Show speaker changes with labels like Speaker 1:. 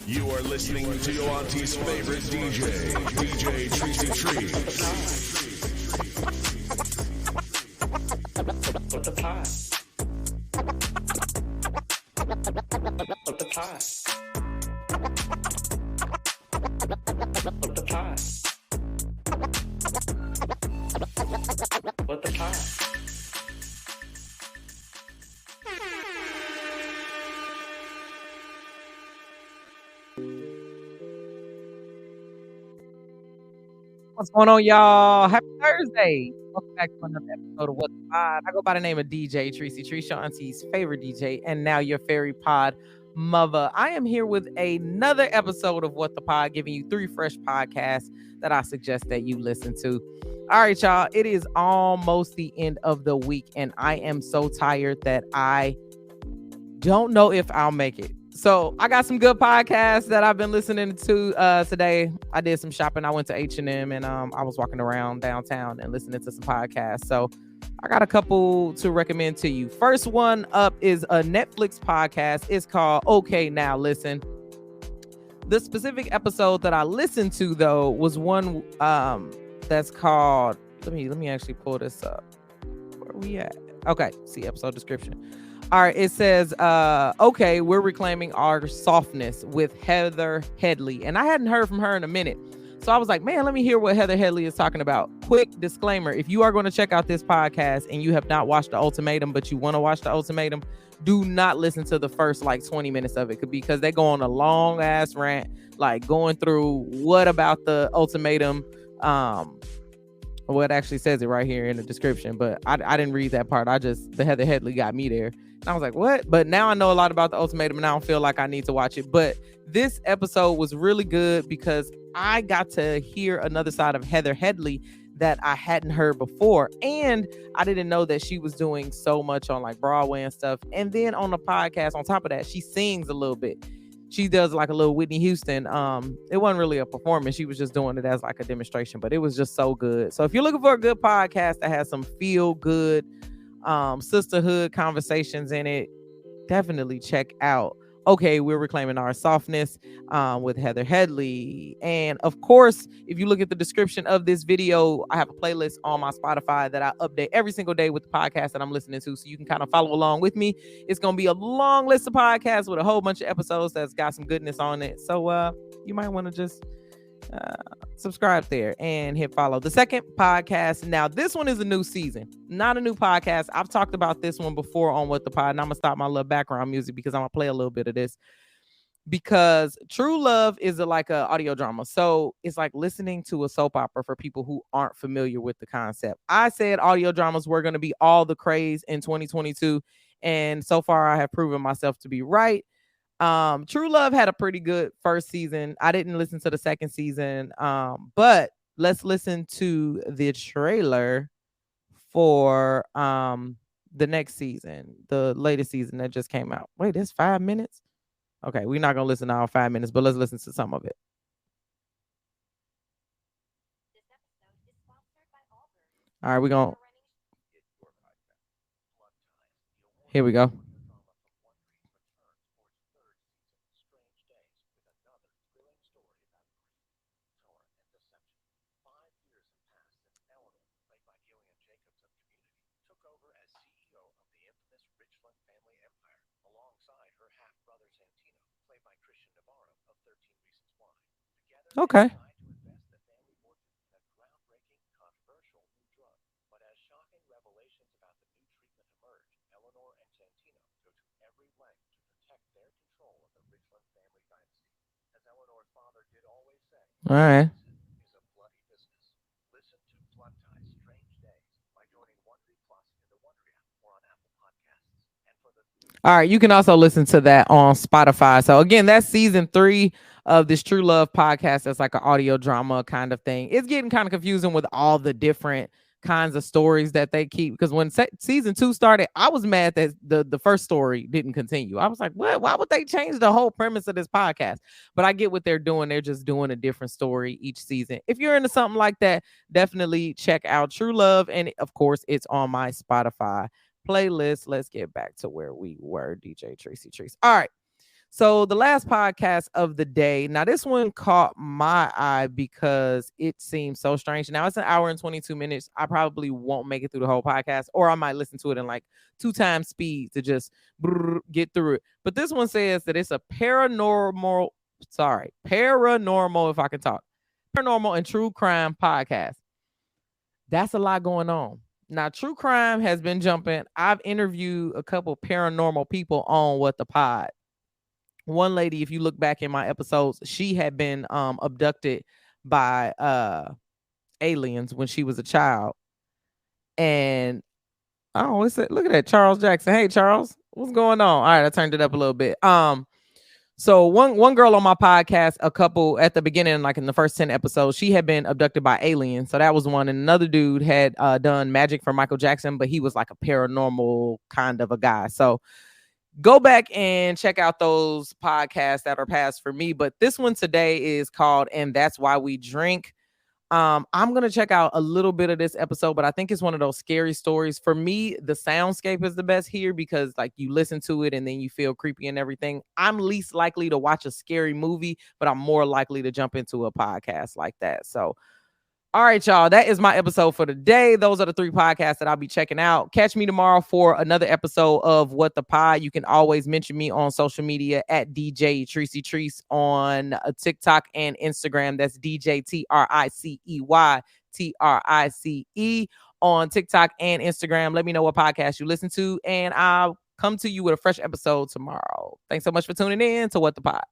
Speaker 1: You are listening to your auntie's favorite DJ, DJ Tracy Tree.
Speaker 2: What the pie? What the pie? What the pie? What the pie?
Speaker 3: What's going on, y'all? Happy Thursday. Welcome back to another episode of What the Pod. I go by the name of DJ Tracy Tree, your auntie's favorite DJ, and now your fairy pod mother. I am here with another episode of What the Pod, giving you 3 fresh podcasts that I suggest that you listen to. All right, y'all. It is almost the end of the week, and I am so tired that I don't know if I'll make it. So I got some good podcasts that I've been listening to today. I did some shopping. I went to H&M and I was walking around downtown and listening to some podcasts. So I got a couple to recommend to you. First one up is a Netflix podcast. It's called Okay Now Listen. The specific episode that I listened to, though, was one that's called, let me actually pull this up. Where are we at? Okay, see episode description. All right, it says, okay, we're reclaiming our softness with Heather Headley. And I hadn't heard from her in a minute. So I was like, man, let me hear what Heather Headley is talking about. Quick disclaimer, if you are going to check out this podcast and you have not watched The Ultimatum, but you want to watch The Ultimatum, do not listen to the first 20 minutes of it, because they go on a long ass rant, going through what about the ultimatum. Well, it actually says it right here in the description, but I didn't read that part. The Heather Headley got me there. And I was like, what? But now I know a lot about the ultimatum and I don't feel like I need to watch it. But this episode was really good because I got to hear another side of Heather Headley that I hadn't heard before. And I didn't know that she was doing so much on Broadway and stuff. And then on the podcast, on top of that, she sings a little bit. She does a little Whitney Houston. It wasn't really a performance. She was just doing it as a demonstration, but it was just so good. So if you're looking for a good podcast that has some feel good sisterhood conversations in it, definitely check out Okay, we're reclaiming our softness with Heather Headley. And of course, if you look at the description of this video, I have a playlist on my Spotify that I update every single day with the podcast that I'm listening to. So you can kind of follow along with me. It's going to be a long list of podcasts with a whole bunch of episodes that's got some goodness on it. So you might want to just subscribe there and hit follow. The second podcast, now this one is a new season, not a new podcast. I've talked about this one before on What the Pod, and I'm gonna stop my little background music because I'm gonna play a little bit of this, because True Love is a audio drama. So it's like listening to a soap opera for people who aren't familiar with the concept. I said audio dramas were going to be all the craze in 2022, and so far I have proven myself to be right. True Love had a pretty good first season. I didn't listen to the second season, but let's listen to the trailer for the next season, the latest season that just came out. Wait, it's 5 minutes? Okay, we're not gonna listen to all 5 minutes, but let's listen to some of it. All right, we're gonna. Here we go. Okay. All right. All right, you can also listen to that on Spotify. So again, that's season 3 of this True Love podcast. That's like an audio drama kind of thing. It's getting kind of confusing with all the different kinds of stories that they keep, because when season 2 started, I was mad that the first story didn't continue. I was like, what? Why would they change the whole premise of this podcast? But I get what they're doing. They're just doing a different story each season. If you're into something like that, definitely check out True Love. And of course, it's on my Spotify playlist. Let's get back to where we were, DJ Tracy Trees. All right. So the last podcast of the day. Now this one caught my eye because it seems so strange. Now it's an hour and 22 minutes. I probably won't make it through the whole podcast, or I might listen to it in like 2x speed to just get through it. But this one says that it's a paranormal, if I can talk, paranormal and true crime podcast. That's a lot going on. Now, true crime has been jumping. I've interviewed a couple paranormal people on What the Pod. One lady, if you look back in my episodes, she had been abducted by aliens when she was a child. And oh, look at that, Charles Jackson. Hey, Charles, what's going on? All right, I turned it up a little bit. So one girl on my podcast, a couple at the beginning, like in the first 10 episodes, she had been abducted by aliens. So that was one. And another dude had done magic for Michael Jackson, but he was like a paranormal kind of a guy. So go back and check out those podcasts that are past for me. But this one today is called And That's Why We Drink. I'm going to check out a little bit of this episode, but I think it's one of those scary stories. For me, the soundscape is the best here because like you listen to it and then you feel creepy and everything. I'm least likely to watch a scary movie, but I'm more likely to jump into a podcast like that. So all right, y'all, that is my episode for today. Those are the 3 podcasts that I'll be checking out. Catch me tomorrow for another episode of What the Pod. You can always mention me on social media at DJ Tricey Treese on TikTok and Instagram. That's DJ TRICEY on TikTok and Instagram. Let me know what podcast you listen to, and I'll come to you with a fresh episode tomorrow. Thanks so much for tuning in to What the Pod.